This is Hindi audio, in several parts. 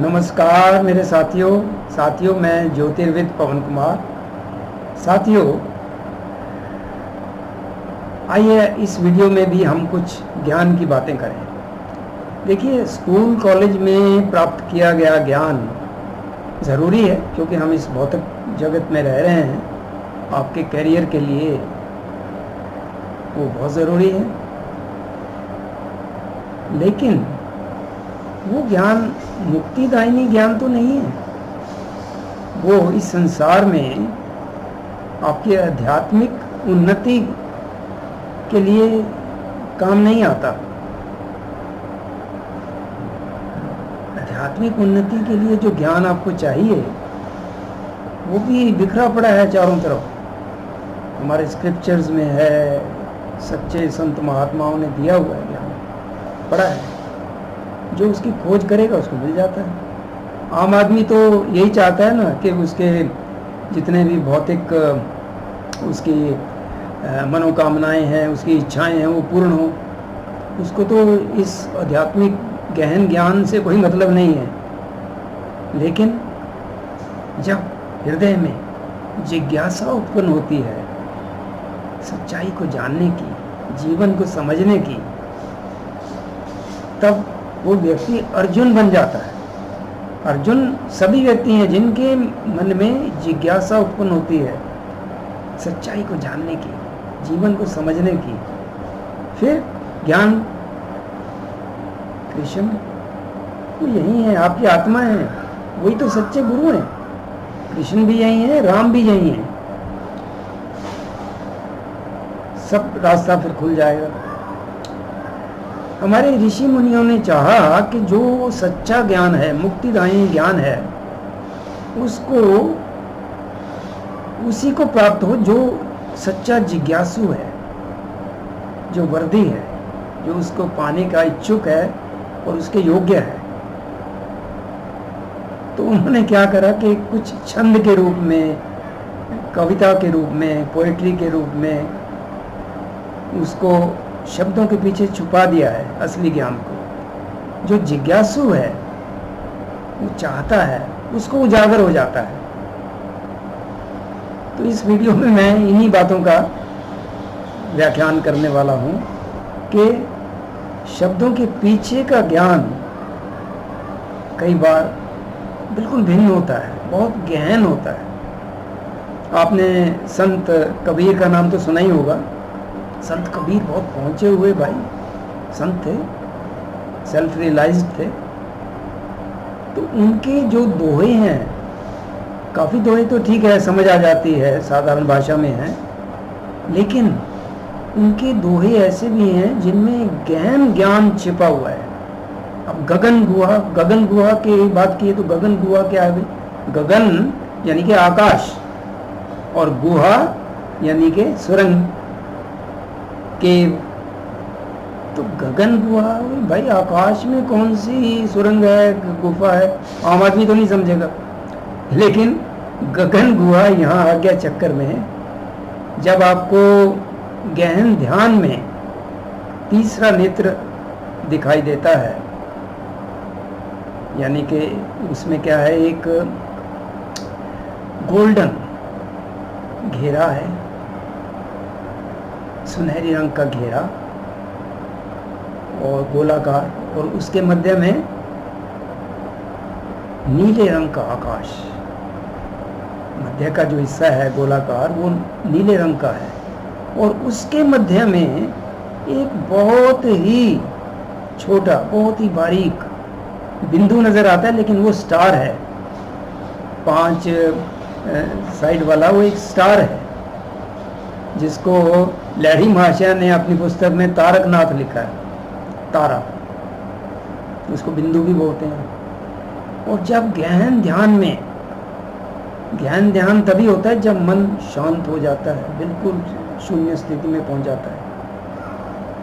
नमस्कार मेरे साथियों मैं ज्योतिर्विद पवन कुमार। साथियों, आइए इस वीडियो में भी हम कुछ ज्ञान की बातें करें। देखिए, स्कूल कॉलेज में प्राप्त किया गया ज्ञान ज़रूरी है क्योंकि हम इस भौतिक जगत में रह रहे हैं। आपके करियर के लिए वो बहुत ज़रूरी है, लेकिन वो ज्ञान मुक्तिदायिनी ज्ञान तो नहीं है। वो इस संसार में आपकी आध्यात्मिक उन्नति के लिए काम नहीं आता। आध्यात्मिक उन्नति के लिए जो ज्ञान आपको चाहिए वो भी बिखरा पड़ा है चारों तरफ। हमारे स्क्रिप्चर्स में है, सच्चे संत महात्माओं ने दिया हुआ है ज्ञान, पड़ा है। जो उसकी खोज करेगा उसको मिल जाता है। आम आदमी तो यही चाहता है ना कि उसके जितने भी भौतिक उसकी मनोकामनाएं हैं, उसकी इच्छाएं हैं, वो पूर्ण हो। उसको तो इस आध्यात्मिक गहन ज्ञान से कोई मतलब नहीं है। लेकिन जब हृदय में जिज्ञासा उत्पन्न होती है सच्चाई को जानने की, जीवन को समझने की, तब वो व्यक्ति अर्जुन बन जाता है। अर्जुन सभी व्यक्ति हैं जिनके मन में जिज्ञासा उत्पन्न होती है सच्चाई को जानने की, जीवन को समझने की। फिर ज्ञान, कृष्ण वो यही है, आपकी आत्मा है, वही तो सच्चे गुरु हैं। कृष्ण भी यही है, राम भी यही है। सब रास्ता फिर खुल जाएगा। हमारे ऋषि मुनियों ने चाहा कि जो सच्चा ज्ञान है, मुक्तिदायी ज्ञान है, उसको उसी को प्राप्त हो जो सच्चा जिज्ञासु है, जो वर्दी है, जो उसको पाने का इच्छुक है और उसके योग्य है। तो उन्होंने क्या करा कि कुछ छंद के रूप में, कविता के रूप में, पोएट्री के रूप में उसको शब्दों के पीछे छुपा दिया है असली ज्ञान को। जो जिज्ञासु है, वो चाहता है, उसको उजागर हो जाता है। तो इस वीडियो में मैं इन्हीं बातों का व्याख्यान करने वाला हूँ कि शब्दों के पीछे का ज्ञान कई बार बिल्कुल भिन्न होता है, बहुत गहन होता है। आपने संत कबीर का नाम तो सुना ही होगा। संत कबीर बहुत पहुंचे हुए भाई संत थे, सेल्फ रियलाइज्ड थे। तो उनके जो दोहे हैं, काफ़ी दोहे तो ठीक है, समझ आ जाती है, साधारण भाषा में है, लेकिन उनके दोहे ऐसे भी हैं जिनमें गहन ज्ञान छिपा हुआ है। अब गगन गुहा की बात की तो गगन गुहा क्या है भाई? गगन यानी कि आकाश, और गुहा यानी कि सुरंग, केव। तो गगन गुहा भाई, आकाश में कौन सी सुरंग है, गुफा है? आम आदमी तो नहीं समझेगा। लेकिन गगन गुहा यहाँ आ गया चक्कर में, जब आपको गहन ध्यान में तीसरा नेत्र दिखाई देता है, यानी कि उसमें क्या है, एक गोल्डन घेरा है, सुनहरी रंग का घेरा और गोलाकार, और उसके मध्य में नीले रंग का आकाश। मध्य का जो हिस्सा है गोलाकार, वो नीले रंग का है, और उसके मध्य में एक बहुत ही छोटा, बहुत ही बारीक बिंदु नजर आता है, लेकिन वो स्टार है। 5 साइड वाला वो एक स्टार है, जिसको लहरी महाशय ने अपनी पुस्तक में तारकनाथ लिखा है, तारा, उसको बिंदु भी बोलते हैं। और जब गहन ध्यान तभी होता है जब मन शांत हो जाता है, बिल्कुल शून्य स्थिति में पहुंच जाता है।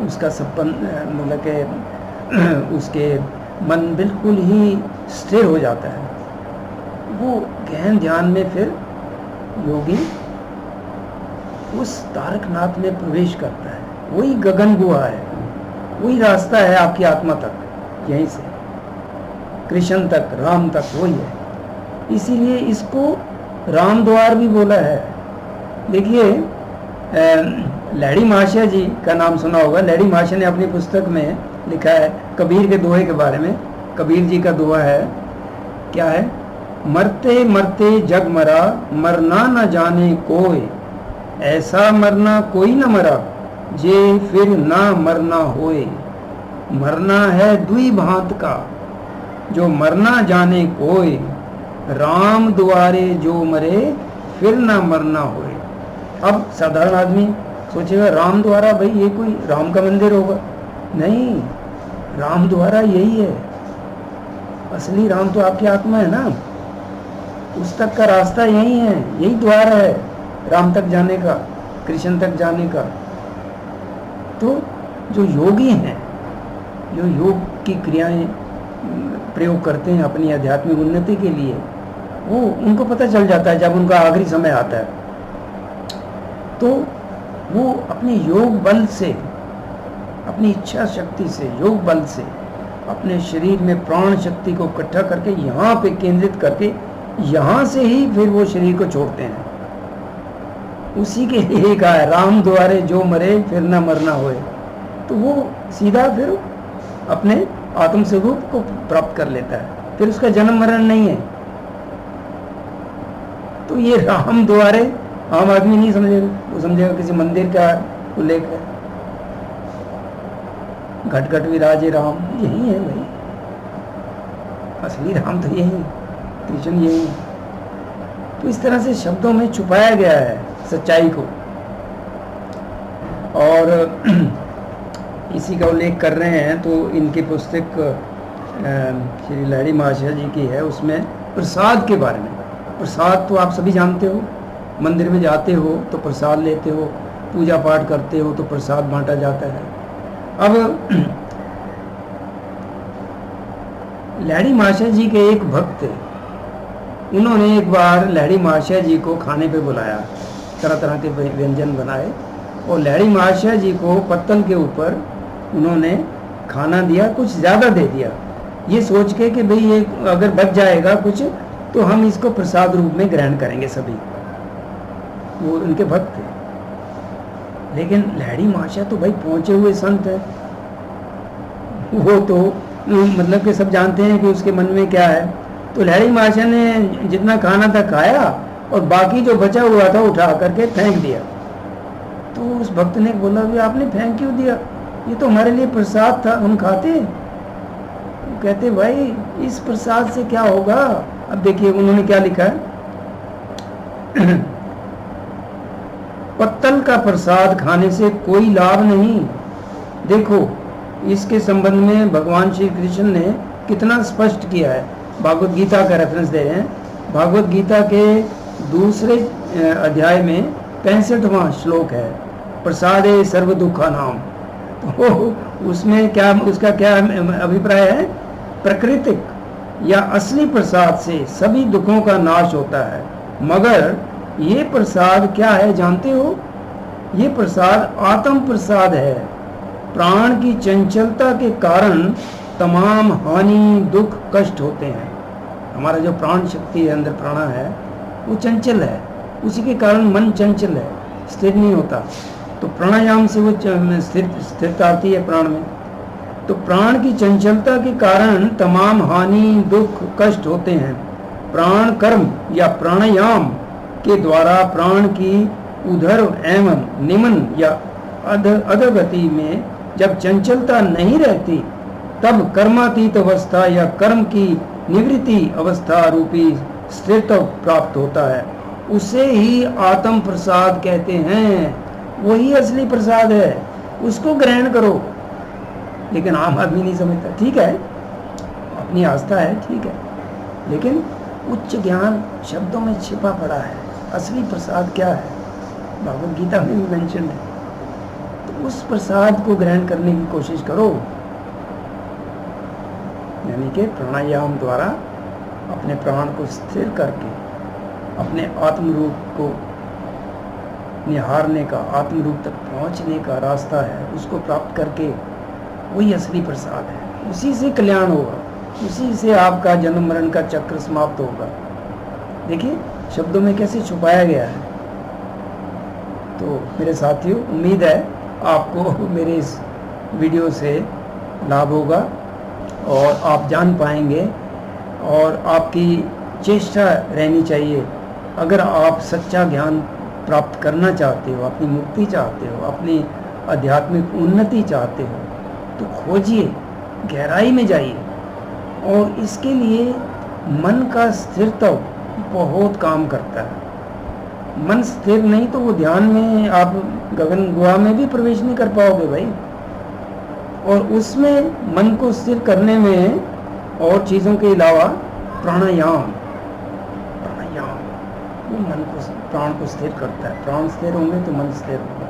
उसका मतलब के उसके मन बिल्कुल ही स्थिर हो जाता है। वो गहन ध्यान में फिर योगी उस तारकनाथ में प्रवेश करता है। वही गगन गुहा है, वही रास्ता है आपकी आत्मा तक, यहीं से। कृष्ण तक, राम तक वही है। इसीलिए इसको राम द्वार भी बोला है। देखिए लैडी महाशय जी का नाम सुना होगा। लैडी महाशय ने अपनी पुस्तक में लिखा है कबीर के दोहे के बारे में। कबीर जी का दोहा है, क्या है? मरते मरते जग मरा, मरना न जाने कोई, ऐसा मरना कोई न मरा, जे फिर ना मरना होए। मरना है दुई भांत का, जो मरना जाने कोई, राम द्वारे जो मरे, फिर ना मरना होए। अब साधारण आदमी सोचेगा राम द्वारा, भाई ये कोई राम का मंदिर होगा? नहीं, राम द्वारा यही है। असली राम तो आपकी आत्मा है ना, उस तक का रास्ता यही है, यही द्वार है राम तक जाने का, कृष्ण तक जाने का। तो जो योगी हैं, जो योग की क्रियाएं प्रयोग करते हैं अपनी आध्यात्मिक उन्नति के लिए, वो उनको पता चल जाता है जब उनका आखिरी समय आता है, तो वो अपने योग बल से, अपनी इच्छा शक्ति से, योग बल से अपने शरीर में प्राण शक्ति को इकट्ठा करके यहाँ पे केंद्रित करके यहाँ से ही फिर वो शरीर को छोड़ते हैं। उसी के लिए कहा है राम द्वारे जो मरे फिर न मरना होए। तो वो सीधा फिर अपने आत्म स्वरूप को प्राप्त कर लेता है, फिर उसका जन्म मरण नहीं है। तो ये राम द्वारे आम आदमी नहीं समझेगा, वो समझेगा किसी मंदिर का उल्लेख है। घट घट विराजे राम, यही है भाई, असली राम तो यही, कृष्ण यही है। तो इस तरह से शब्दों में छुपाया गया है सच्चाई को, और इसी का उल्लेख कर रहे हैं। तो इनकी पुस्तक श्री लहरी महाशय जी की है, उसमें प्रसाद के बारे में। प्रसाद तो आप सभी जानते हो, मंदिर में जाते हो तो प्रसाद लेते हो, पूजा पाठ करते हो तो प्रसाद बांटा जाता है। अब लहरी महाशय जी के एक भक्त, उन्होंने एक बार लहरी महाशय जी को खाने पे बुलाया, तरह तरह के व्यंजन बनाए, और लहरी महाशय जी को पत्तल के ऊपर उन्होंने खाना दिया, कुछ ज़्यादा दे दिया, ये सोच के कि भाई ये अगर बच जाएगा कुछ तो हम इसको प्रसाद रूप में ग्रहण करेंगे सभी। वो उनके भक्त थे। लेकिन लहरी महाशय तो भाई पहुंचे हुए संत है, वो तो मतलब कि सब जानते हैं कि उसके मन में क्या है। तो लहरी महाशय ने जितना खाना था खाया, और बाकी जो बचा हुआ था उठा करके फेंक दिया। तो उस भक्त ने बोला भी आपने फेंक क्यों दिया, ये तो हमारे लिए प्रसाद था, हम खाते। कहते भाई इस प्रसाद से क्या होगा। अब देखिए उन्होंने क्या लिखा है पत्तल का प्रसाद खाने से कोई लाभ नहीं। देखो इसके संबंध में भगवान श्री कृष्ण ने कितना स्पष्ट किया है। भागवत गीता का रेफरेंस दे रहे हैं। भागवत गीता के दूसरे अध्याय में 65वां श्लोक है, प्रसादे सर्व दुखा नाम। तो उसमें क्या, उसका क्या अभिप्राय है? प्राकृतिक या असली प्रसाद से सभी दुखों का नाश होता है, मगर ये प्रसाद क्या है जानते हो? ये प्रसाद आत्म प्रसाद है। प्राण की चंचलता के कारण तमाम हानि दुख कष्ट होते हैं। हमारा जो प्राण शक्ति है, अंदर प्राणा है, वो चंचल है, उसी के कारण मन चंचल है, स्थिर नहीं होता। तो प्राणायाम से वो स्थिरता आती है प्राण में। तो प्राण की चंचलता के कारण तमाम हानि दुख कष्ट होते हैं। प्राण कर्म या प्राणायाम के द्वारा प्राण की ऊर्ध्व एवं निम्न या अधोगति में जब चंचलता नहीं रहती, तब कर्मातीत अवस्था या कर्म की निवृत्ति अवस्था रूपी स्थिरता प्राप्त होता है। उसे ही आत्म प्रसाद कहते हैं। वही असली प्रसाद है, उसको ग्रहण करो। लेकिन आम आदमी नहीं समझता। ठीक है, अपनी आस्था है, ठीक है, लेकिन उच्च ज्ञान शब्दों में छिपा पड़ा है। असली प्रसाद क्या है, भागवत गीता में भी मेंशन है। तो उस प्रसाद को ग्रहण करने की कोशिश करो, यानी कि प्राणायाम द्वारा अपने प्राण को स्थिर करके अपने आत्म रूप को निहारने का, आत्म रूप तक पहुंचने का रास्ता है। उसको प्राप्त करके वही असली प्रसाद है, उसी से कल्याण होगा। उसी से आपका जन्म मरण का चक्र समाप्त होगा। देखिए शब्दों में कैसे छुपाया गया है। तो मेरे साथियों, उम्मीद है आपको मेरे इस वीडियो से लाभ होगा और आप जान पाएंगे, और आपकी चेष्टा रहनी चाहिए। अगर आप सच्चा ज्ञान प्राप्त करना चाहते हो, अपनी मुक्ति चाहते हो, अपनी आध्यात्मिक उन्नति चाहते हो, तो खोजिए, गहराई में जाइए। और इसके लिए मन का स्थिरता बहुत काम करता है। मन स्थिर नहीं तो वो ध्यान में आप गगन गुहा में भी प्रवेश नहीं कर पाओगे भाई। और उसमें मन को स्थिर करने में और चीज़ों के अलावा प्राणायाम वो मन को, प्राण को स्थिर करता है। प्राण स्थिर होंगे तो मन स्थिर होगा।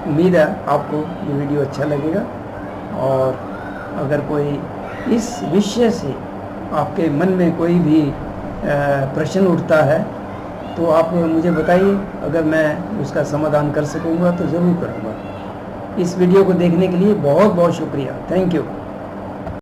उम्मीद है आपको ये वीडियो अच्छा लगेगा, और अगर कोई इस विषय से आपके मन में कोई भी प्रश्न उठता है तो आप मुझे बताइए। अगर मैं उसका समाधान कर सकूँगा तो ज़रूर करूँगा। इस वीडियो को देखने के लिए बहुत बहुत शुक्रिया। Thank you.